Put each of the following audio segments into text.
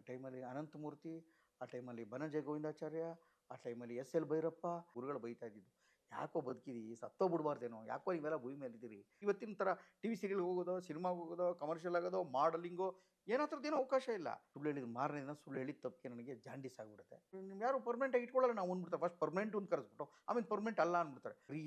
ಟೈಮಲ್ಲಿ ಅನಂತಮೂರ್ತಿ, ಆ ಟೈಮಲ್ಲಿ ಬನಜೆ ಗೋವಿಂದಾಚಾರ್ಯ, ಆ ಟೈಮಲ್ಲಿ SL ಭೈರಪ್ಪ ಗುರುಗಳು ಬೈತಾ ಇದ್ದಿದ್ದು, ಯಾಕೋ ಬದುಕಿದಿ, ಸತ್ತೋಗ್ಬಿಡ್ಬಾರ್ದೇನೋ, ಯಾಕೋ ನೀವೆಲ್ಲ ಭೂಮಿ ಮೇಲಿದ್ದೀರಿ. ಇವತ್ತಿನ ಥರ ಟಿ ವಿ ಸೀರಿಯಲ್ಗೆ ಹೋಗೋದೋ, ಸಿನಿಮಾಗೆ ಹೋಗೋದೋ, ಕಮರ್ಷಿಯಲ್ ಆಗೋದೋ, ಮಾಡಲಿಂಗೋ, ಏನೋ ಥರದ್ದೇನೋ ಅವಕಾಶ ಇಲ್ಲ. ಸುಳ್ಳು ಹೇಳಿದ ಮಾರನೇ ದಿನ ಸುಳ್ಳು ಹೇಳಿದ ತಪ್ಪಿಗೆ ನನಗೆ ಜಾಂಡೀಸ್ ಆಗಿಬಿಡುತ್ತೆ. ನೀವು ಯಾರು ಪರ್ಮನೆಂಟಾಗಿ ಇಟ್ಕೊಳ್ಳಲ್ಲ, ನಾವು ಅಂದ್ಬಿಡ್ತಾರೆ. ಫಸ್ಟ್ ಪರ್ಮನೆಂಟ್ ಅಂತ ಕರೆಸ್ಬಿಟ್ಟು ಆಮೇಲೆ ಪರ್ಮನೆಂಟ್ ಅಲ್ಲ ಅಂದ್ಬಿಡ್ತಾರೆ. ಈ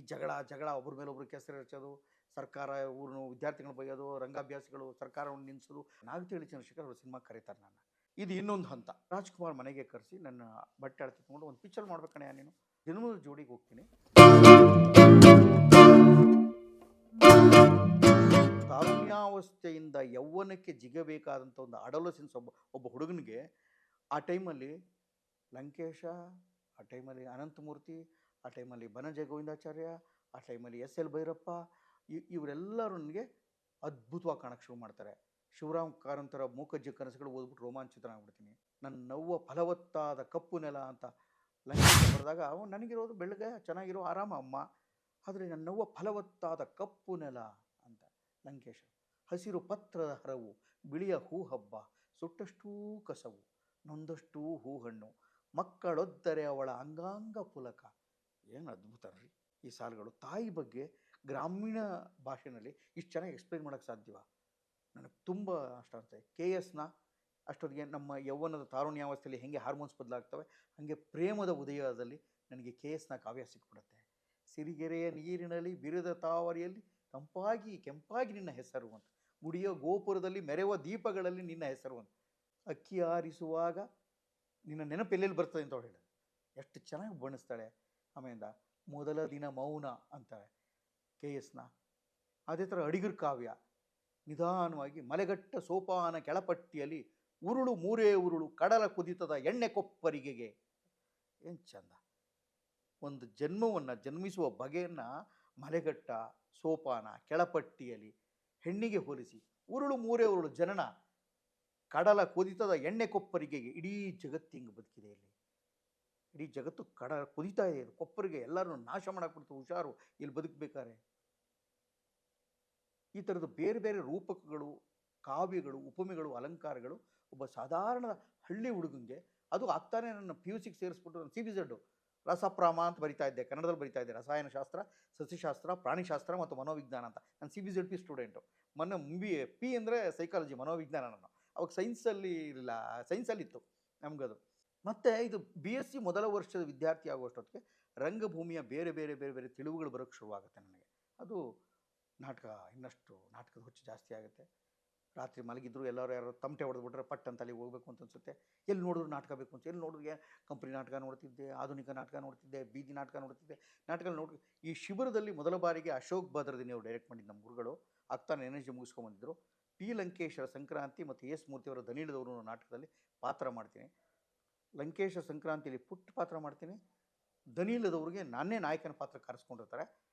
ಜಗಳ ಒಬ್ಬರ ಮೇಲೆ ಒಬ್ರು ಕೆಸರು ಹಚ್ಚೋದು, ಸರ್ಕಾರ ಊರನ್ನು ವಿದ್ಯಾರ್ಥಿಗಳು ಬೈಯೋದು, ರಂಗಾಭ್ಯಾಸಿಗಳು ಸರ್ಕಾರವನ್ನು ನಿಲ್ಲಿಸೋದು. ನಾಗತಿಹಳ್ಳಿ ಚಂದ್ರಶೇಖರ್ ಅವರು ಸಿನಿಮಾ ಕರೀತಾರೆ ನನ್ನ. ಇದು ಇನ್ನೊಂದು ಹಂತ. ರಾಜ್ಕುಮಾರ್ ಮನೆಗೆ ಕರೆಸಿ ನನ್ನ ಬಟ್ಟೆ ಅಳತೆ ತೊಗೊಂಡು ಒಂದು ಪಿಕ್ಚರ್ ಮಾಡ್ಬೇಕಣೆ ನೀನು, ಜನ್ಮದ ಜೋಡಿಗೆ ಹೋಗ್ತೀನಿ. ತಾರುಣ್ಯಾವಸ್ಥೆಯಿಂದ ಯೌವನಕ್ಕೆ ಜಿಗಬೇಕಾದಂಥ ಒಂದು ಅಡಲಸೆನ್ಸ್ ಒಬ್ಬ ಹುಡುಗನಿಗೆ ಆ ಟೈಮಲ್ಲಿ ಲಂಕೇಶ, ಆ ಟೈಮಲ್ಲಿ ಅನಂತಮೂರ್ತಿ, ಆ ಟೈಮಲ್ಲಿ ಬನಜೆ ಗೋವಿಂದಾಚಾರ್ಯ, ಆ ಟೈಮಲ್ಲಿ SL ಭೈರಪ್ಪ, ಇವರೆಲ್ಲರೂ ನನಗೆ ಅದ್ಭುತವಾಗಿ ಕಾಣಕ್ಕೆ ಶುರು ಮಾಡ್ತಾರೆ. ಶಿವರಾಮ್ ಕಾರಂತರ ಮೂಕಜ್ಜಿ ಕನಸುಗಳು ಓದ್ಬಿಟ್ಟು ರೋಮಾಂಚಿತನಾಗ್ಬಿಡ್ತೀನಿ. ನನ್ನ ನವ್ವ ಫಲವತ್ತಾದ ಕಪ್ಪು ನೆಲ ಅಂತ ಲಂಕೇಶ ಬರೆದಾಗ ನನಗಿರೋದು ಬೆಳಗ್ಗೆ ಚೆನ್ನಾಗಿರೋ ಆರಾಮ ಅಮ್ಮ, ಆದರೆ ನನ್ನ ನವ್ವ ಫಲವತ್ತಾದ ಕಪ್ಪು ನೆಲ ಅಂತ ಲಂಕೇಶ. ಹಸಿರು ಪತ್ರದ ಹರವು, ಬಿಳಿಯ ಹೂ ಹಬ್ಬ, ಸುಟ್ಟಷ್ಟೂ ಕಸವು, ನೊಂದಷ್ಟೂ ಹೂ ಹಣ್ಣು, ಮಕ್ಕಳೊದ್ದರೆ ಅವಳ ಅಂಗಾಂಗ ಪುಲಕ. ಏನು ಅದ್ಭುತ ರೀ ಈ ಸಾಲುಗಳು. ತಾಯಿ ಬಗ್ಗೆ ಗ್ರಾಮೀಣ ಭಾಷೆಯಲ್ಲಿ ಇಷ್ಟು ಚೆನ್ನಾಗಿ ಎಕ್ಸ್ಪ್ಲೈನ್ ಮಾಡೋಕ್ಕೆ ಸಾಧ್ಯವ? ನನಗೆ ತುಂಬ ಅಷ್ಟ ಅನ್ಸುತ್ತೆ. KSನ ಅಷ್ಟೊತ್ತಿಗೆ ನಮ್ಮ ಯೌವನದ ತಾರುಣ್ಯಾವಸ್ಥೆಯಲ್ಲಿ ಹೆಂಗೆ ಹಾರ್ಮೋನ್ಸ್ ಬದಲಾಗ್ತವೆ, ಹಾಗೆ ಪ್ರೇಮದ ಉದಯದಲ್ಲಿ ನನಗೆ KSನ ಕಾವ್ಯ ಸಿಕ್ಬಿಡುತ್ತೆ. ಸಿರಿಗೆರೆಯ ನೀರಿನಲ್ಲಿ ಬಿರಿದ ತಾವರಿಯಲ್ಲಿ ತಂಪಾಗಿ ಕೆಂಪಾಗಿ ನಿನ್ನ ಹೆಸರು ಅಂತ, ಗುಡಿಯ ಗೋಪುರದಲ್ಲಿ ಮೆರೆವ ದೀಪಗಳಲ್ಲಿ ನಿನ್ನ ಹೆಸರು ಅಂತ, ಅಕ್ಕಿ ಆರಿಸುವಾಗ ನಿನ್ನ ನೆನಪು ಎಲ್ಲೆಲ್ಲಿ ಬರ್ತದೆ ಅಂತ ಹೇಳಿ ಎಷ್ಟು ಚೆನ್ನಾಗಿ ಬಣ್ಣಿಸ್ತಾಳೆ. ಆಮೇಲಿಂದ ಮೊದಲ ದಿನ ಮೌನ ಅಂತಾಳೆ KSನ. ಅದೇ ಥರ ಅಡಿಗರ ಕಾವ್ಯ ನಿಧಾನವಾಗಿ ಮಲೆಗಟ್ಟ ಸೋಪಾನ ಕೆಳಪಟ್ಟಿಯಲ್ಲಿ ಉರುಳು ಮೂರೇ ಉರುಳು ಕಡಲ ಕುದಿತದ ಎಣ್ಣೆ ಕೊಪ್ಪರಿಗೆಗೆ. ಏನು ಚಂದ. ಒಂದು ಜನ್ಮವನ್ನು ಜನ್ಮಿಸುವ ಬಗೆಯನ್ನು ಮಲೆಗಟ್ಟ ಸೋಪಾನ ಕೆಳಪಟ್ಟಿಯಲ್ಲಿ ಹೆಣ್ಣಿಗೆ ಹೋಲಿಸಿ, ಉರುಳು ಮೂರೇ ಉರುಳು ಜನನ, ಕಡಲ ಕುದಿತದ ಎಣ್ಣೆ ಕೊಪ್ಪರಿಗೆಗೆ. ಇಡೀ ಜಗತ್ತು ಹಿಂಗೆ ಬದುಕಿದೆ ಇಲ್ಲಿ. ಇಡೀ ಜಗತ್ತು ಕುದಿತಾ ಇದೆ. ಕೊಪ್ಪರಿಗೆ ಎಲ್ಲರೂ ನಾಶ ಮಾಡಾಕ್ಬಿಡ್ತು. ಹುಷಾರು ಇಲ್ಲಿ ಬದುಕಬೇಕಾದ್ರೆ. ಈ ಥರದ ಬೇರೆ ಬೇರೆ ರೂಪಕಗಳು, ಕಾವ್ಯಗಳು, ಉಪಮೆಗಳು, ಅಲಂಕಾರಗಳು ಒಬ್ಬ ಸಾಧಾರಣ ಹಳ್ಳಿ ಹುಡುಗಂಗೆ, ಅದು ಆಗ್ತಾನೆ ನನ್ನ PUC ಸೇರಿಸ್ಬಿಟ್ಟು ನಾನು CBZ ರಸಪ್ರಾಮ ಅಂತ ಬರಿತಾ ಇದ್ದೆ, ಕನ್ನಡದಲ್ಲಿ ಬರಿತಾ ಇದ್ದೆ. ರಸಾಯನಶಾಸ್ತ್ರ, ಸಸ್ಯಶಾಸ್ತ್ರ, ಪ್ರಾಣಿಶಾಸ್ತ್ರ ಮತ್ತು ಮನೋವಿಜ್ಞಾನ ಅಂತ. ನಾನು CBZP ಸ್ಟೂಡೆಂಟು. ಮೊನ್ನೆ MBA, P ಅಂದರೆ ಸೈಕಾಲಜಿ, ಮನೋವಿಜ್ಞಾನ. ನಾನು ಅವಾಗ ಸೈನ್ಸಲ್ಲಿ ಇರಲಿಲ್ಲ, ಸೈನ್ಸಲ್ಲಿತ್ತು ನಮಗದು. ಮತ್ತು ಇದು BSc ಮೊದಲ ವರ್ಷದ ವಿದ್ಯಾರ್ಥಿ ಆಗುವಷ್ಟೊತ್ತಿಗೆ ರಂಗಭೂಮಿಯ ಬೇರೆ ಬೇರೆ ಬೇರೆ ಬೇರೆ ತಿಳಿವುಗಳು ಬರೋಕ್ಕೆ ಶುರುವಾಗುತ್ತೆ ನನಗೆ. ಅದು ನಾಟಕ, ಇನ್ನಷ್ಟು ನಾಟಕದ ಹುಚ್ಚು ಜಾಸ್ತಿ ಆಗುತ್ತೆ. ರಾತ್ರಿ ಮಲಗಿದ್ರು ಎಲ್ಲರೂ ಯಾರು ತಮಟೆ ಹೊಡೆದ್ಬಿಟ್ರೆ ಪಟ್ ಅಂತ ಅಲ್ಲಿಗೆ ಹೋಗ್ಬೇಕು ಅಂತ ಅನಿಸುತ್ತೆ. ಎಲ್ಲಿ ನೋಡಿದ್ರು ನಾಟಕ ಬೇಕು ಅಂತ. ಎಲ್ಲಿ ನೋಡಿದ್ರೆ ಕಂಪ್ನಿ ನಾಟಕ ನೋಡ್ತಿದ್ದೆ, ಆಧುನಿಕ ನಾಟಕ ನೋಡ್ತಿದ್ದೆ, ಬೀದಿ ನಾಟಕ ನೋಡ್ತಿದ್ದೆ. ನಾಟಕ ನೋಡಿ ಈ ಶಿಬಿರದಲ್ಲಿ ಮೊದಲ ಬಾರಿಗೆ ಅಶೋಕ್ ಭದ್ರದಿನಿ ಅವರು ಡೈರೆಕ್ಟ್ ಮಾಡಿದ್ದು ನಮ್ಮ ಗುರುಗಳು. ಆಗ್ತಾನೆ ಎನರ್ಜಿ ಮುಗಿಸ್ಕೊಂಡ್ಬಂದಿದ್ರು. P ಲಂಕೇಶರ ಸಂಕ್ರಾಂತಿ ಮತ್ತು S ಮೂರ್ತಿಯವರ ದನಿಲದವರು ನಾಟಕದಲ್ಲಿ ಪಾತ್ರ ಮಾಡ್ತೀನಿ. ಲಂಕೇಶ ಸಂಕ್ರಾಂತಿಯಲ್ಲಿ ಪುಟ್ಟ ಪಾತ್ರ ಮಾಡ್ತೀನಿ. ದನಿಲದವ್ರಿಗೆ ನಾನೇ ನಾಯಕನ ಪಾತ್ರ ಕರೆಸ್ಕೊಂಡಿರ್ತಾರೆ.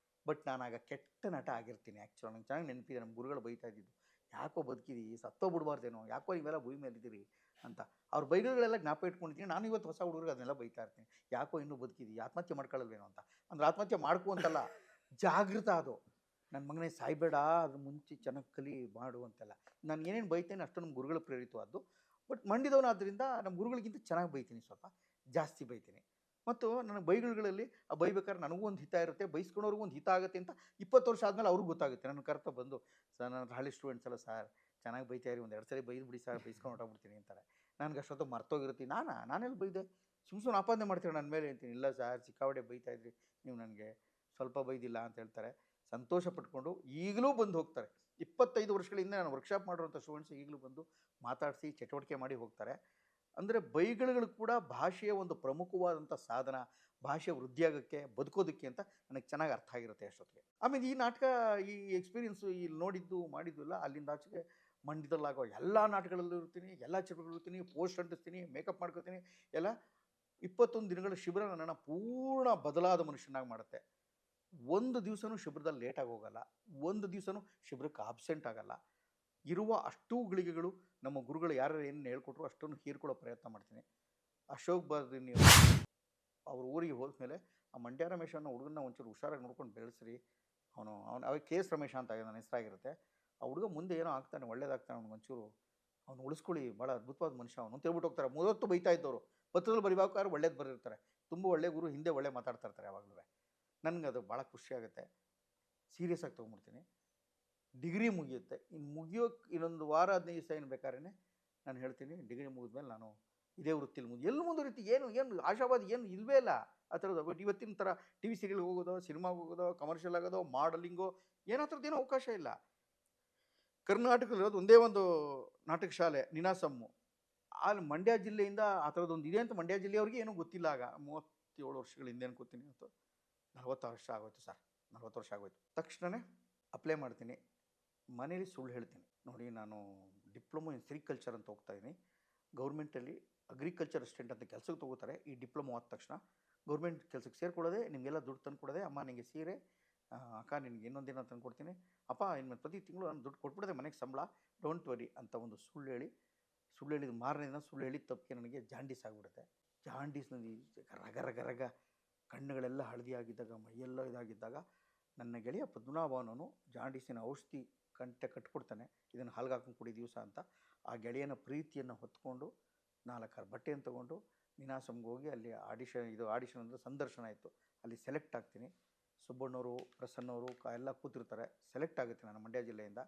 ಬಟ್ ನಾನಾಗ ಕೆಟ್ಟ ನಟ ಆಗಿರ್ತೀನಿ. ಆ್ಯಕ್ಚುಲಿ ನಂಗೆ ಚೆನ್ನಾಗಿ ನೆನಪಿದೆ, ನಮ್ಮ ಗುರುಗಳು ಬೈತಾ ಇದ್ದಿದ್ದು, ಯಾಕೋ ಬದುಕಿದಿ, ಸತ್ತೋಗ್ಬಿಡ್ಬಾರ್ದೇನೋ, ಯಾಕೋ ನೀವೆಲ್ಲ ಭೂಮಿ ಮೇಲಿದ್ದೀರಿ ಅಂತ. ಅವ್ರ ಬೈಗಳೆಲ್ಲ ಜ್ಞಾಪ ಇಟ್ಕೊಂಡಿದ್ದೀನಿ. ನಾನು ಇವತ್ತು ಹೊಸ ಹುಡುಗರಿಗೆ ಅದನ್ನೆಲ್ಲ ಬೈತಾ ಇರ್ತೀನಿ. ಯಾಕೋ ಇನ್ನೂ ಬದುಕಿದಿ, ಆತ್ಮಹತ್ಯೆ ಮಾಡ್ಕೊಳ್ಳಲ್ವೇನೋ ಅಂತ. ಅಂದ್ರೆ ಆತ್ಮಹತ್ಯೆ ಮಾಡ್ಕೊ ಅಂತಲ್ಲ, ಜಾಗೃತ ಅದು. ನನ್ನ ಮಗನೇ ಸಾಯ್ಬೇಡ, ಅದ್ರ ಮುಂಚೆ ಚೆನ್ನಾಗಿ ಕಲಿ ಮಾಡು ಅಂತೆಲ್ಲ. ನಾನು ಏನೇನು ಬೈತೇನೆ ಅಷ್ಟು ನಮ್ಮ ಗುರುಗಳು ಪ್ರೇರಿತವಾದ್ದು. ಬಟ್ ಮಂಡ್ಯದವನಾದ್ರಿಂದ ನಮ್ಮ ಗುರುಗಳಿಗಿಂತ ಚೆನ್ನಾಗಿ ಬೈತೀನಿ, ಸ್ವಲ್ಪ ಜಾಸ್ತಿ ಬೈತೀನಿ. ಮತ್ತು ನನ್ನ ಬೈಗುಳುಗಳಲ್ಲಿ ಆ ಬೈಬೇಕಾದ್ರೆ ನನಗೂ ಒಂದು ಹಿತ ಇರುತ್ತೆ, ಬೈಸ್ಕೊಳೋರ್ಗೂ ಒಂದು ಹಿತ ಆಗುತ್ತೆ ಅಂತ 20 ವರ್ಷ ಆದಮೇಲೆ ಅವ್ರಿಗೆ ಗೊತ್ತಾಗುತ್ತೆ. ನನ್ನ ಕರ್ತ ಬಂದು, ಸರ್ ನನ್ನ ಹಳ್ಳಿ ಸ್ಟೂಡೆಂಟ್ಸ್ ಎಲ್ಲ, ಸರ್ ಚೆನ್ನಾಗಿ ಬೈತಾಯಿರಿ, ಒಂದು 2 ಸರಿ ಬೈದು ಬಿಡಿ ಸರ್, ಬೈಸ್ಕೊಂಡು ಹೊಟ್ಟೋಗ್ಬಿಡ್ತೀನಿ ಅಂತಾರೆ. ನನಗೆ ಅಷ್ಟೊತ್ತು ಮರ್ತೋಗಿರುತ್ತೆ. ನಾನೆಲ್ಲಿ ಬೈದೆ, ಸುಮ್ಮನೆ ಆಪಾದನೆ ಮಾಡ್ತೀರಿ ನನ್ನ ಮೇಲೆ ಅಂತೀನಿ. ಇಲ್ಲ ಸರ್, ಸಿಕ್ಕಾಪಟ್ಟೆ ಬೈತಾಯಿದ್ರಿ ನೀವು, ನನಗೆ ಸ್ವಲ್ಪ ಬೈದಿಲ್ಲ ಅಂತ ಹೇಳ್ತಾರೆ. ಸಂತೋಷ ಪಟ್ಕೊಂಡು ಈಗಲೂ ಬಂದು ಹೋಗ್ತಾರೆ. 25 ವರ್ಷಗಳಿಂದ ನಾನು ವರ್ಕ್ಶಾಪ್ ಮಾಡಿರೋಂಥ ಸ್ಟೂಡೆಂಟ್ಸ್ ಈಗಲೂ ಬಂದು ಮಾತಾಡಿಸಿ ಚಟುವಟಿಕೆ ಮಾಡಿ ಹೋಗ್ತಾರೆ. ಅಂದರೆ ಬೈಗುಳುಗಳು ಕೂಡ ಭಾಷೆಯ ಒಂದು ಪ್ರಮುಖವಾದಂಥ ಸಾಧನ, ಭಾಷೆ ವೃದ್ಧಿಯಾಗೋಕ್ಕೆ, ಬದುಕೋದಕ್ಕೆ ಅಂತ ನನಗೆ ಚೆನ್ನಾಗಿ ಅರ್ಥ ಆಗಿರುತ್ತೆ ಅಷ್ಟೊತ್ತಿಗೆ. ಆಮೇಲೆ ಈ ನಾಟಕ, ಈ ಎಕ್ಸ್ಪೀರಿಯೆನ್ಸು ಇಲ್ಲಿ ನೋಡಿದ್ದು ಮಾಡಿದ್ದು ಎಲ್ಲ ಅಲ್ಲಿಂದ ಆಚೆಗೆ ಮಂಡ್ಯದಲ್ಲಾಗೋ ಎಲ್ಲ ನಾಟಕಗಳಲ್ಲೂ ಇರ್ತೀನಿ, ಎಲ್ಲ ಚಟುವಟಿಕೆಗಳು ಇರ್ತೀನಿ, ಪೋಸ್ಟ್ ಅಂಟಿಸ್ತೀನಿ, ಮೇಕಪ್ ಮಾಡ್ಕೋತೀನಿ ಎಲ್ಲ. 21 ದಿನಗಳ ಶಿಬಿರ ನನ್ನನ್ನು ಪೂರ್ಣ ಬದಲಾದ ಮನುಷ್ಯನಾಗಿ ಮಾಡುತ್ತೆ. ಒಂದು ದಿವಸನೂ ಶಿಬಿರದಲ್ಲಿ ಲೇಟಾಗಿ ಹೋಗಲ್ಲ, ಒಂದು ದಿವಸನೂ ಶಿಬಿರಕ್ಕೆ ಆಬ್ಸೆಂಟ್ ಆಗಲ್ಲ. ಇರುವ ಅಷ್ಟೂ ಗಳಿಗೆಗಳು ನಮ್ಮ ಗುರುಗಳು ಯಾರು ಏನು ಹೇಳ್ಕೊಟ್ರು ಅಷ್ಟನ್ನು ಹೀರ್ಕೊಳ್ಳೋ ಪ್ರಯತ್ನ ಮಾಡ್ತೀನಿ. ಅಶೋಕ್ ಭದ್ರದಿನಿ ಅವ್ರ ಊರಿಗೆ ಹೋದ್ಮೇಲೆ ಆ ಮಂಡ್ಯ ರಮೇಶ್ ಅನ್ನೋ ಹುಡುಗನ ಒಂಚೂರು ಹುಷಾರಾಗಿ ನೋಡ್ಕೊಂಡು ಬೆಳೆಸ್ರಿ. ಅವನು ಅವಾಗ KS ರಮೇಶ ಅಂತ ನನ್ನ ಹೆಸರಾಗಿರುತ್ತೆ. ಆ ಹುಡುಗ ಮುಂದೆ ಏನೋ ಆಗ್ತಾನೆ, ಒಳ್ಳೇದಾಗ್ತಾನೆ, ಅವ್ನಿಗೆ ಒಂಚೂರು ಅವ್ನು ಉಳಿಸ್ಕೊಳ್ಳಿ, ಭಾಳ ಅದ್ಭುತವಾದ ಮನುಷ್ಯ ಅವನು ಅಂತ ಹೇಳ್ಬಿಟ್ಟು ಹೋಗ್ತಾರೆ. 30 ಬೈತಾ ಇದ್ದವರು ಪತ್ರದಲ್ಲಿ ಬರಿಬೇಕಾದ್ರೆ ಒಳ್ಳೇದು ಬರೆದಿರ್ತಾರೆ. ತುಂಬ ಒಳ್ಳೆ ಗುರು, ಹಿಂದೆ ಒಳ್ಳೆ ಮಾತಾಡ್ತಾ ಇರ್ತಾರೆ ಯಾವಾಗಲೂ. ನನಗೆ ಅದು ಭಾಳ ಖುಷಿ ಆಗುತ್ತೆ. ಸೀರಿಯಸ್ ಆಗಿ ತೊಗೊಂಡ್ಬಿಡ್ತೀನಿ. ಡಿಗ್ರಿ ಮುಗಿಯುತ್ತೆ. ಇನ್ನು ಮುಗಿಯೋಕ್ಕೆ ಇನ್ನೊಂದು ವಾರ 15 ದಿವಸ ಏನು ಬೇಕಾದ್ರೆ ನಾನು ಹೇಳ್ತೀನಿ, ಡಿಗ್ರಿ ಮುಗಿದ್ಮೇಲೆ ನಾನು ಇದೇ ವೃತ್ತಿಲಿ ಎಲ್ಲಿ ಮುಂದುವರಿತಿ, ಏನು ಆಶಾವಾದ ಏನು ಇಲ್ಲವೇ ಇಲ್ಲ ಆ ಥರದ್ದು. ಬಟ್ ಇವತ್ತಿನ ಥರ ಟಿ ವಿ ಸೀರಿಯಲ್ಗೆ ಹೋಗೋದೋ, ಸಿನಿಮಾಗೆ ಹೋಗೋದೋ, ಕಮರ್ಷಿಯಲ್ ಆಗೋದೋ, ಮಾಡಲಿಂಗೋ, ಏನೋ ಥರದ್ದೇನೋ ಅವಕಾಶ ಇಲ್ಲ. ಕರ್ನಾಟಕದಲ್ಲಿರೋದು ಒಂದೇ ಒಂದು ನಾಟಕ ಶಾಲೆ, ನಿನಾಸಮ್ಮು. ಅಲ್ಲಿ ಮಂಡ್ಯ ಜಿಲ್ಲೆಯಿಂದ ಆ ಥರದ್ದೊಂದು ಇದೆ ಅಂತ ಮಂಡ್ಯ ಜಿಲ್ಲೆಯವ್ರಿಗೆ ಏನೂ ಗೊತ್ತಿಲ್ಲ ಆಗ. 37 ವರ್ಷಗಳ ಹಿಂದೆ ಅನ್ಕೋತೀನಿ. ಇವತ್ತು 40 ವರ್ಷ ಆಗೋಯ್ತು ಸರ್, 40 ವರ್ಷ ಆಗೋಯ್ತು. ತಕ್ಷಣವೇ ಅಪ್ಲೈ ಮಾಡ್ತೀನಿ. ಮನೇಲಿ ಸುಳ್ಳು ಹೇಳ್ತೀನಿ, ನೋಡಿ ನಾನು ಡಿಪ್ಲೊಮೊ ಇನ್ ಸೆರಿಕಲ್ಚರ್ ಅಂತ ಹೋಗ್ತಾ ಇದ್ದೀನಿ. ಗೌರ್ಮೆಂಟಲ್ಲಿ ಅಗ್ರಿಕಲ್ಚರ್ ಅಸಿಸ್ಟೆಂಟ್ ಅಂತ ಕೆಲಸಕ್ಕೆ ತೊಗೋತಾರೆ. ಈ ಡಿಪ್ಲೊಮೊ ಆದ ತಕ್ಷಣ ಗೌರ್ಮೆಂಟ್ ಕೆಲಸಕ್ಕೆ ಸೇರಿಕೊಳ್ಳೋದೆ, ನಿಮಗೆಲ್ಲ ದುಡ್ಡು ತಂದು ಕೊಡೋದೆ. ಅಮ್ಮ ನಿನಗೆ ಸೀರೆ, ಅಕ್ಕ ನಿನಗೆ ಇನ್ನೊಂದಿನ ತಂದು ಕೊಡ್ತೀನಿ, ಅಪ್ಪ ಇನ್ನು ಪ್ರತಿ ತಿಂಗಳು ನಾನು ದುಡ್ಡು ಕೊಟ್ಬಿಡೋದೆ, ಮನೆಗೆ ಸಂಬಳ, ಡೋಂಟ್ ವರಿ ಅಂತ ಒಂದು ಸುಳ್ಳು ಹೇಳಿದ ಮಾರನೇ ದಿನ ಸುಳ್ಳು ಹೇಳಿದ ತಪ್ಪಿಗೆ ನನಗೆ ಜಾಂಡೀಸ್ ಆಗಿಬಿಡುತ್ತೆ. ಜಾಂಡೀಸ್ನಲ್ಲಿ ರಗ ರಗ ರಗ ಕಣ್ಣುಗಳೆಲ್ಲ ಹಳದಿ ಆಗಿದ್ದಾಗ, ಮೈಯೆಲ್ಲ ಇದಾಗಿದ್ದಾಗ ನನ್ನ ಗೆಳೆಯ ಪದ್ಮನಾಭನವನು ಜಾಂಡೀಸಿನ ಔಷಧಿ ಕಟ್ಕೊಡ್ತಾನೆ, ಇದನ್ನು ಹಾಲ್ಗೆ ಹಾಕೊಂಡು ಕುಡಿ ದಿವಸ ಅಂತ. ಆ ಗೆಳೆಯನ ಪ್ರೀತಿಯನ್ನು ಹೊತ್ಕೊಂಡು 4-6 ಬಟ್ಟೆಯನ್ನು ತೊಗೊಂಡು ನಿನಾಸಮ್ಗೆ ಹೋಗಿ ಅಲ್ಲಿ ಆಡಿಷನ್ ಅಂದರೆ ಸಂದರ್ಶನ ಇತ್ತು. ಅಲ್ಲಿ ಸೆಲೆಕ್ಟ್ ಆಗ್ತೀನಿ. ಸುಬ್ಬಣ್ಣವರು, ಪ್ರಸನ್ನವರು ಎಲ್ಲ ಕೂತಿರ್ತಾರೆ. ಸೆಲೆಕ್ಟ್ ಆಗುತ್ತೆ ನಾನು ಮಂಡ್ಯ ಜಿಲ್ಲೆಯಿಂದ.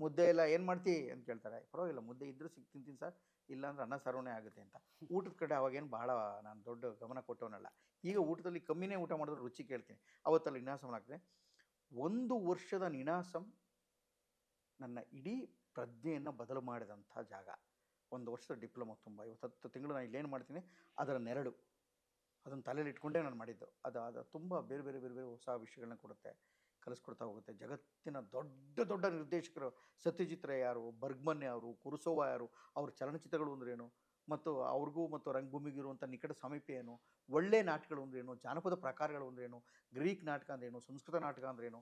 ಮುದ್ದೆ ಎಲ್ಲ ಏನು ಮಾಡ್ತಿ ಅಂತ ಕೇಳ್ತಾರೆ. ಪರವಾಗಿಲ್ಲ, ಮುದ್ದೆ ಇದ್ದರೂ ತಿಂತೀನಿ ಸರ್, ಇಲ್ಲಾಂದ್ರೆ ಅನ್ನ ಸಾರವೇ ಆಗುತ್ತೆ ಅಂತ. ಊಟದ ಕಡೆ ಅವಾಗೇನು ಭಾಳ ನಾನು ದೊಡ್ಡ ಗಮನ ಕೊಟ್ಟವನಲ್ಲ. ಈಗ ಊಟದಲ್ಲಿ ಕಮ್ಮಿನೇ ಊಟ ಮಾಡಿದ್ರೆ ರುಚಿ ಕೇಳ್ತೀನಿ. ಅವತ್ತಲ್ಲಿ ನಿನಾಸಮ್ ಆಗ್ತದೆ. 1 ವರ್ಷದ ನಿನಾಸಮ್ ನನ್ನ ಇಡೀ ಪ್ರಜ್ಞೆಯನ್ನು ಬದಲು ಮಾಡಿದಂಥ ಜಾಗ. 1 ವರ್ಷದ ಡಿಪ್ಲೊಮೊ ತುಂಬ. ಇವತ್ತು 10 ತಿಂಗಳು ನಾನು ಇಲ್ಲೇನು ಮಾಡ್ತೀನಿ ಅದರ ನೆರಳು, ಅದನ್ನು ತಲೆಯಲ್ಲಿ ಇಟ್ಕೊಂಡೇ ನಾನು ಮಾಡಿದ್ದು. ಅದು ತುಂಬ ಬೇರೆ ಬೇರೆ ಬೇರೆ ಬೇರೆ ಹೊಸ ವಿಷಯಗಳನ್ನ ಕೊಡುತ್ತೆ, ಕಲಿಸ್ಕೊಡ್ತಾ ಹೋಗುತ್ತೆ. ಜಗತ್ತಿನ ದೊಡ್ಡ ದೊಡ್ಡ ನಿರ್ದೇಶಕರು, ಸತ್ಯಜಿತ್ ರೇ ಯಾರು, ಬರ್ಗ್ಮನ್ ಯಾರು, ಕುರುಸೋವ ಯಾರು, ಅವ್ರ ಚಲನಚಿತ್ರಗಳು ಅಂದ್ರೇನು, ಮತ್ತು ಅವ್ರಿಗೂ ಮತ್ತು ರಂಗಭೂಮಿಗೆ ಇರುವಂಥ ನಿಕಟ ಸಾಮೀಪ್ಯ ಏನು, ಒಳ್ಳೆ ನಾಟಕಗಳು ಅಂದ್ರೇನು, ಜಾನಪದ ಪ್ರಕಾರಗಳು ಅಂದ್ರೇನು, ಗ್ರೀಕ್ ನಾಟಕ ಅಂದ್ರೇನು, ಸಂಸ್ಕೃತ ನಾಟಕ ಅಂದ್ರೇನು,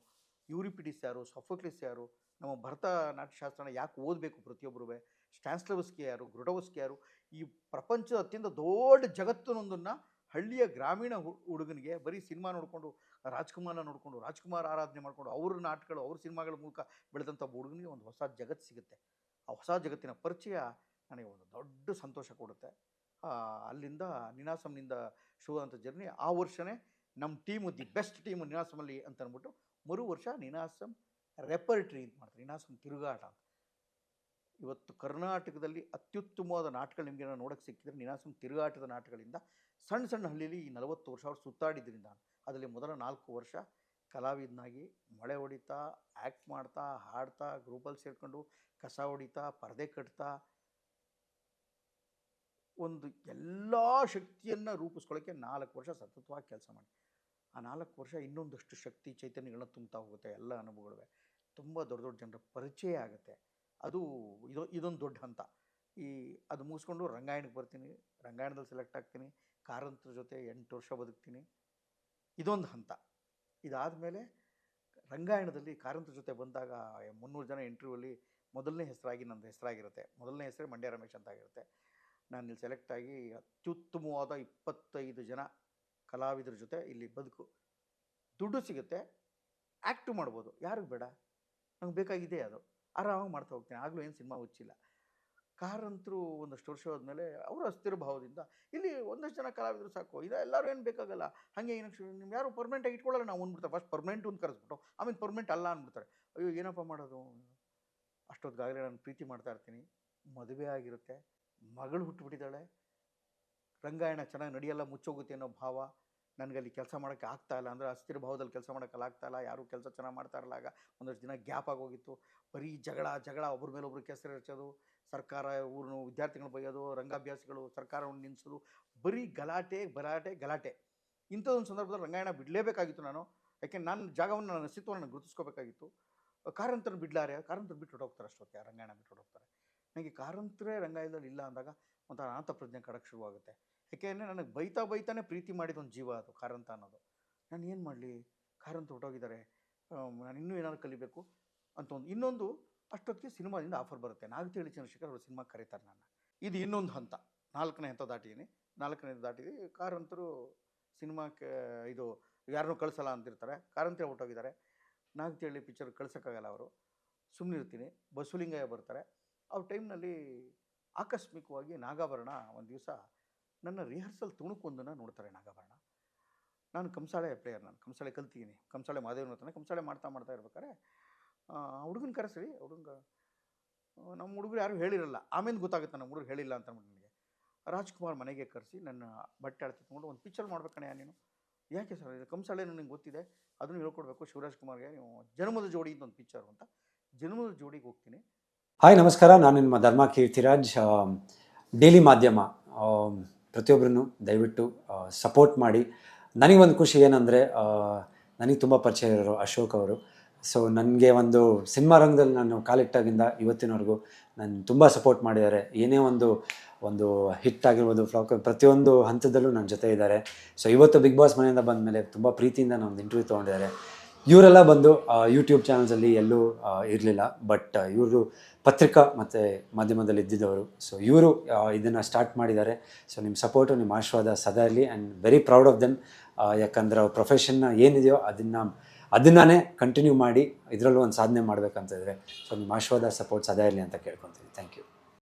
ಯೂರಿಪಿಡಿಸ್ ಯಾರು, ಸೊಫೋಕ್ಲಿಸ್ ಯಾರು, ನಮ್ಮ ಭರತ ನಾಟ್ಯಶಾಸ್ತ್ರನ ಯಾಕೆ ಓದಬೇಕು ಪ್ರತಿಯೊಬ್ಬರೂ, ಸ್ಟ್ಯಾನ್ಸ್ಲವಸ್ಕಿ ಯಾರು, ಗ್ರುಡವಸ್ಕಿ ಯಾರು, ಈ ಪ್ರಪಂಚದ ಅತ್ಯಂತ ದೊಡ್ಡ ಜಗತ್ತಿನೊಂದನ್ನು ಹಳ್ಳಿಯ ಗ್ರಾಮೀಣ ಹುಡುಗನಿಗೆ ಬರೀ ಸಿನಿಮಾ ನೋಡಿಕೊಂಡು, ರಾಜ್ಕುಮಾರ್ನ ನೋಡಿಕೊಂಡು, ರಾಜ್ಕುಮಾರ್ ಆರಾಧನೆ ಮಾಡಿಕೊಂಡು, ಅವ್ರ ನಾಟಕಗಳು, ಅವ್ರ ಸಿನಿಮಾಗಳ ಮೂಲಕ ಬೆಳೆದಂಥ ಹುಡುಗನಿಗೆ ಒಂದು ಹೊಸ ಜಗತ್ತು ಸಿಗುತ್ತೆ. ಆ ಹೊಸ ಜಗತ್ತಿನ ಪರಿಚಯ ನನಗೆ ಒಂದು ದೊಡ್ಡ ಸಂತೋಷ ಕೊಡುತ್ತೆ. ಅಲ್ಲಿಂದ ನಿನಾಸಮ್ನಿಂದ ಶುರು ಅಂತ ಜರ್ನಿ. ಆ ವರ್ಷವೇ ನಮ್ಮ ಟೀಮು ದಿ ಬೆಸ್ಟ್ ಟೀಮು ನಿನಾಸಮಲ್ಲಿ ಅಂತ ಅಂದ್ಬಿಟ್ಟು ಮರು ವರ್ಷ ನಿನಾಸಮ್ ರೆಪರ್ಟ್ರಿ ಅಂತ ಮಾಡ್ತಾರೆ, ನಿನಾಸಮ್ ತಿರುಗಾಟ ಅಂತ. ಇವತ್ತು ಕರ್ನಾಟಕದಲ್ಲಿ ಅತ್ಯುತ್ತಮವಾದ ನಾಟಕಗಳು ನಿಮಗೆ ನೋಡೋಕ್ಕೆ ಸಿಕ್ಕಿದ್ರೆ ನಿನಾಸಮ್ ತಿರುಗಾಟದ ನಾಟಕಗಳಿಂದ ಸಣ್ಣ ಸಣ್ಣ ಹಳ್ಳಿಯಲ್ಲಿ ಈ 40 ವರ್ಷ ಅವ್ರು ಸುತ್ತಾಡಿದ್ರಿಂದ, ಅದರಲ್ಲಿ ಮೊದಲ 4 ವರ್ಷ ಕಲಾವಿದನಾಗಿ ಮಳೆ ಹೊಡಿತಾ, ಆ್ಯಕ್ಟ್ ಮಾಡ್ತಾ, ಹಾಡ್ತಾ, ಗ್ರೂಪಲ್ಲಿ ಸೇರಿಕೊಂಡು ಕಸ ಹೊಡಿತಾ, ಪರದೆ ಕಟ್ತಾ, ಒಂದು ಎಲ್ಲ ಶಕ್ತಿಯನ್ನು ರೂಪಿಸ್ಕೊಳ್ಳೋಕ್ಕೆ 4 ವರ್ಷ ಸತತವಾಗಿ ಕೆಲಸ ಮಾಡಿ. ಆ 4 ವರ್ಷ ಇನ್ನೊಂದಷ್ಟು ಶಕ್ತಿ ಚೈತನ್ಯಗಳನ್ನ ತುಂಬ್ತಾ ಹೋಗುತ್ತೆ. ಎಲ್ಲ ಅನುಭವಗಳು ತುಂಬ ದೊಡ್ಡ ದೊಡ್ಡ ಜನರ ಪರಿಚಯ ಆಗುತ್ತೆ. ಇದೊಂದು ದೊಡ್ಡ ಹಂತ. ಅದು ಮುಗಿಸ್ಕೊಂಡು ರಂಗಾಯಣಕ್ಕೆ ಬರ್ತೀನಿ. ರಂಗಾಯಣದಲ್ಲಿ ಸೆಲೆಕ್ಟ್ ಆಗ್ತೀನಿ. ಕಾರಂತರ ಜೊತೆ 8 ವರ್ಷ ಬದುಕ್ತೀನಿ. ಇದೊಂದು ಹಂತ. ಇದಾದಮೇಲೆ ರಂಗಾಯಣದಲ್ಲಿ ಕಾರಂತರ ಜೊತೆ ಬಂದಾಗ 300 ಜನ ಇಂಟರ್ವ್ಯೂಲಿ ಮೊದಲನೇ ಹೆಸರಾಗಿ ನಂದು ಹೆಸರಾಗಿರುತ್ತೆ. ಮೊದಲನೇ ಹೆಸರೇ ಮಂಡ್ಯ ರಮೇಶ್ ಅಂತ ಆಗಿರುತ್ತೆ. ನಾನು ಇಲ್ಲಿ ಸೆಲೆಕ್ಟ್ ಆಗಿ ಅತ್ಯುತ್ತಮವಾದ 25 ಜನ ಕಲಾವಿದರ ಜೊತೆ ಇಲ್ಲಿ ಬದುಕು. ದುಡ್ಡು ಸಿಗುತ್ತೆ, ಆ್ಯಕ್ಟು ಮಾಡ್ಬೋದು, ಯಾರಿಗೆ ಬೇಡ, ನಂಗೆ ಬೇಕಾಗಿದೆ ಅದು, ಆರಾಮಾಗಿ ಮಾಡ್ತಾ ಹೋಗ್ತೀನಿ. ಆಗಲೂ ಏನು ಸಿನಿಮಾ ಹುಚ್ಚಿಲ್ಲ. ಕಾರಂತರು ಒಂದಷ್ಟು ವರ್ಷ ಹೋದ್ಮೇಲೆ ಅವರ ಅಸ್ಥಿರ ಭಾವದಿಂದ ಇಲ್ಲಿ ಒಂದಷ್ಟು ಜನ ಕಲಾವಿದರು ಸಾಕು, ಎಲ್ಲರೂ ಏನು ಬೇಕಾಗಲ್ಲ, ಹಾಗೆ ಏನಕ್ಕೆ ನಿಮ್ಗೆ ಯಾರು ಪರ್ಮನೆಂಟಾಗಿ ಇಟ್ಕೊಳ್ಳಲ್ಲ, ನಾವು ಅಂದ್ಬಿಡ್ತಾರೆ. ಫಸ್ಟ್ ಪರ್ಮನೆಂಟು ಅಂತ ಕರೆಸ್ಬಿಟ್ಟು ಆಮೇಲೆ ಪರ್ಮನೆಂಟ್ ಅಲ್ಲ ಅಂದ್ಬಿಡ್ತಾರೆ. ಅಯ್ಯೋ ಏನಪ್ಪ ಮಾಡೋದು. ಅಷ್ಟೊತ್ತಿಗಾಗಲೇ ನಾನು ಪ್ರೀತಿ ಮಾಡ್ತಾ ಇರ್ತೀನಿ. ಮದುವೆ ಆಗಿರುತ್ತೆ, ಮಗಳು ಹುಟ್ಟುಬಿಟ್ಟಿದ್ದಾಳೆ. ರಂಗಾಯಣ ಚೆನ್ನಾಗಿ ನಡೆಯಲ್ಲ, ಮುಚ್ಚೋಗುತ್ತೆ ಅನ್ನೋ ಭಾವ. ನನಗಲ್ಲಿ ಕೆಲಸ ಮಾಡೋಕ್ಕೆ ಆಗ್ತಾಯಿಲ್ಲ, ಅಂದರೆ ಅಸ್ಥಿರ ಭಾವದಲ್ಲಿ ಕೆಲಸ ಮಾಡೋಕ್ಕಲ್ಲ ಆಗ್ತಾಯಿಲ್ಲ. ಯಾರೂ ಕೆಲಸ ಚೆನ್ನಾಗಿ ಮಾಡ್ತಾ ಇರಲ್ಲ. ಆಗ ಒಂದಷ್ಟು ದಿನ ಗ್ಯಾಪ್ ಆಗೋಗಿತ್ತು. ಬರೀ ಜಗಳ, ಒಬ್ಬರ ಮೇಲೆ ಒಬ್ಬರು ಕೆಸರು ಹಚ್ಚೋದು, ಸರ್ಕಾರ ಊರಿನ ವಿದ್ಯಾರ್ಥಿಗಳು ಬೈಯೋದು, ರಂಗಾಭ್ಯಾಸಿಗಳು ಸರ್ಕಾರವನ್ನು ನಿಲ್ಲಿಸೋದು, ಬರೀ ಗಲಾಟೆ. ಇಂಥದ್ದೊಂದು ಸಂದರ್ಭದಲ್ಲಿ ರಂಗಾಯಣ ಬಿಡಲೇಬೇಕಾಗಿತ್ತು ನಾನು. ಯಾಕೆ ನನ್ನ ಜಾಗವನ್ನು, ನನ್ನ ಅಸ್ತಿತ್ವವನ್ನು ನಾನು ಗುರುತಿಸ್ಕೋಬೇಕಾಗಿತ್ತು. ಕಾರಂತರನ್ನು ಕಾರಂತರು ಬಿಟ್ಟು ಹೊರಟೋಗ್ತಾರೆ. ಅಷ್ಟೊತ್ತಿಗೆ ರಂಗಾಯಣ ಬಿಟ್ಟು ಹೊರಟೋಗ್ತಾರೆ. ನನಗೆ ಕಾರಂತರೇ ರಂಗಾಯಣದಲ್ಲಿ ಇಲ್ಲ ಅಂದಾಗ ಒಂಥರ ಅನಾಥ ಪ್ರಜ್ಞೆ ಕಡಕ್ಕೆ ಶುರುವಾಗುತ್ತೆ. ಯಾಕೆಂದರೆ ನನಗೆ ಬೈತಾನೆ ಪ್ರೀತಿ ಮಾಡಿದ ಒಂದು ಜೀವ ಅದು ಕಾರಂತ ಅನ್ನೋದು. ನಾನು ಏನು ಮಾಡಲಿ, ಕಾರಂತ ಹೊರಟೋಗಿದ್ದಾರೆ, ನಾನು ಇನ್ನೂ ಏನಾದ್ರು ಕಲಿಬೇಕು ಅಂತ ಇನ್ನೊಂದು ಅಷ್ಟೊತ್ತಿಗೆ ಸಿನಿಮಾದಿಂದ ಆಫರ್ ಬರುತ್ತೆ. ನಾಗತಿಹಳ್ಳಿ ಚಂದ್ರಶೇಖರ್ ಅವರು ಸಿನಿಮಾಗೆ ಕರೀತಾರೆ ನನ್ನ. ಇದು ಇನ್ನೊಂದು ಹಂತ, 4ನೇ ಹಂತ ದಾಟಿದ್ದೀನಿ. 4ನೇದು ದಾಟಿದ್ವಿ. ಕಾರಂತರು ಸಿನಿಮಾಕ್ಕೆ ಯಾರನ್ನೂ ಕಳಿಸಲ್ಲ ಅಂತಿರ್ತಾರೆ. ಕಾರಂತರೇ ಹೊರಟೋಗಿದ್ದಾರೆ. ನಾಗತಿಹಳ್ಳಿ ಪಿಕ್ಚರ್ ಕಳ್ಸೋಕ್ಕಾಗಲ್ಲ ಅವರು. ಸುಮ್ಮನಿರ್ತೀನಿ. ಬಸವಲಿಂಗಯ್ಯ ಬರ್ತಾರೆ. ಅವ್ರ ಟೈಮ್ನಲ್ಲಿ ಆಕಸ್ಮಿಕವಾಗಿ ನಾಗಾಭರಣ ಒಂದು ದಿವಸ ನನ್ನ ರಿಹರ್ಸಲ್ ತುಣುಕೊಂದನ್ನು ನೋಡ್ತಾರೆ ನಾಗಾಭರಣ. ನಾನು ಕಂಸಾಳೆ ಪ್ಲೇಯರ್, ನಾನು ಕಂಸಾಳೆ ಕಲ್ತಿದ್ದೀನಿ, ಕಂಸಾಳೆ ಮಾದೇವನ ಹತ್ರನೇ ಕಂಸಾಳೆ ಮಾಡ್ತಾ ಇರ್ಬೇಕಾದ್ರೆ ಹುಡುಗನ ಕರೆಸ್ರಿ, ನಮ್ಮ ಹುಡುಗರು ಯಾರು ಹೇಳಿರಲ್ಲ, ಆಮೇಲೆ ಗೊತ್ತಾಗುತ್ತೆ ನಮ್ಮ ಹುಡುಗರು ಹೇಳಿಲ್ಲ ಅಂತ ಅಂದ್ಬಿಟ್ಟು ನನಗೆ. ರಾಜ್ಕುಮಾರ್ ಮನೆಗೆ ಕರೆಸಿ ನನ್ನ ಬಟ್ಟೆ ಅಳತೆ ತೊಗೊಂಡು ಒಂದು ಪಿಕ್ಚರ್ ಮಾಡ್ಬೇಕಣೆ ನೀನು. ಯಾಕೆ ಸರ್, ಇದು ಕಂಸಾಳೆ ನನಗೆ ಗೊತ್ತಿದೆ, ಅದನ್ನು ಹೇಳ್ಕೊಡ್ಬೇಕು ಶಿವರಾಜ್ ಕುಮಾರ್ಗೆ, ನೀವು ಜನ್ಮದ ಜೋಡಿ ಅಂತ ಒಂದು ಪಿಕ್ಚರು ಅಂತ. ಜನ್ಮದ ಜೋಡಿಗೆ ಹೋಗ್ತೀನಿ. ಹಾಯ್ ನಮಸ್ಕಾರ, ನಾನು ನಿಮ್ಮ ಧರ್ಮ ಕೀರ್ತಿರಾಜ್. ಡೈಲಿ ಮಾಧ್ಯಮ ಪ್ರತಿಯೊಬ್ಬರನ್ನು ದಯವಿಟ್ಟು ಸಪೋರ್ಟ್ ಮಾಡಿ. ನನಗೊಂದು ಖುಷಿ ಏನಂದರೆ, ನನಗೆ ತುಂಬ ಪರಿಚಯ ಇರೋರು ಅಶೋಕ್ ಅವರು. ಸೊ ನನಗೆ ಒಂದು ಸಿನಿಮಾ ರಂಗದಲ್ಲಿ ನಾನು ಕಾಲಿಟ್ಟಾಗಿಂದ ಇವತ್ತಿನವರೆಗೂ ನಾನು ತುಂಬ ಸಪೋರ್ಟ್ ಮಾಡಿದ್ದಾರೆ. ಏನೇ ಒಂದು ಹಿಟ್ ಆಗಿರ್ಬೋದು, ಫ್ಲಾಕ್, ಪ್ರತಿಯೊಂದು ಹಂತದಲ್ಲೂ ನನ್ನ ಜೊತೆ ಇದ್ದಾರೆ. ಸೊ ಇವತ್ತು ಬಿಗ್ ಬಾಸ್ ಮನೆಯಿಂದ ಬಂದ ಮೇಲೆ ತುಂಬ ಪ್ರೀತಿಯಿಂದ ಒಂದು ಇಂಟರ್ವ್ಯೂ ತೊಗೊಂಡಿದ್ದಾರೆ. ಇವರೆಲ್ಲ ಬಂದು ಯೂಟ್ಯೂಬ್ ಚಾನಲ್ಸಲ್ಲಿ ಎಲ್ಲೂ ಇರಲಿಲ್ಲ, ಬಟ್ ಇವರು ಪತ್ರಿಕಾ ಮತ್ತು ಮಾಧ್ಯಮದಲ್ಲಿ ಇದ್ದಿದ್ದವರು. ಸೊ ಇವರು ಇದನ್ನು ಸ್ಟಾರ್ಟ್ ಮಾಡಿದ್ದಾರೆ. ಸೊ ನಿಮ್ಮ ಸಪೋರ್ಟು, ನಿಮ್ಮ ಆಶೀರ್ವಾದ ಸದಾ ಇರಲಿ. And very proud of them. ಯಾಕಂದರೆ ಅವ್ರ ಪ್ರೊಫೆಷನ್ನ ಏನಿದೆಯೋ ಅದನ್ನೇ ಕಂಟಿನ್ಯೂ ಮಾಡಿ ಇದರಲ್ಲೂ ಒಂದು ಸಾಧನೆ ಮಾಡಬೇಕಂತಿದ್ರೆ. ಸೊ ನಿಮ್ಮ ಆಶೀರ್ವಾದ, ಸಪೋರ್ಟ್ ಸದಾ ಇರಲಿ ಅಂತ ಕೇಳ್ಕೊತೀನಿ. Thank you.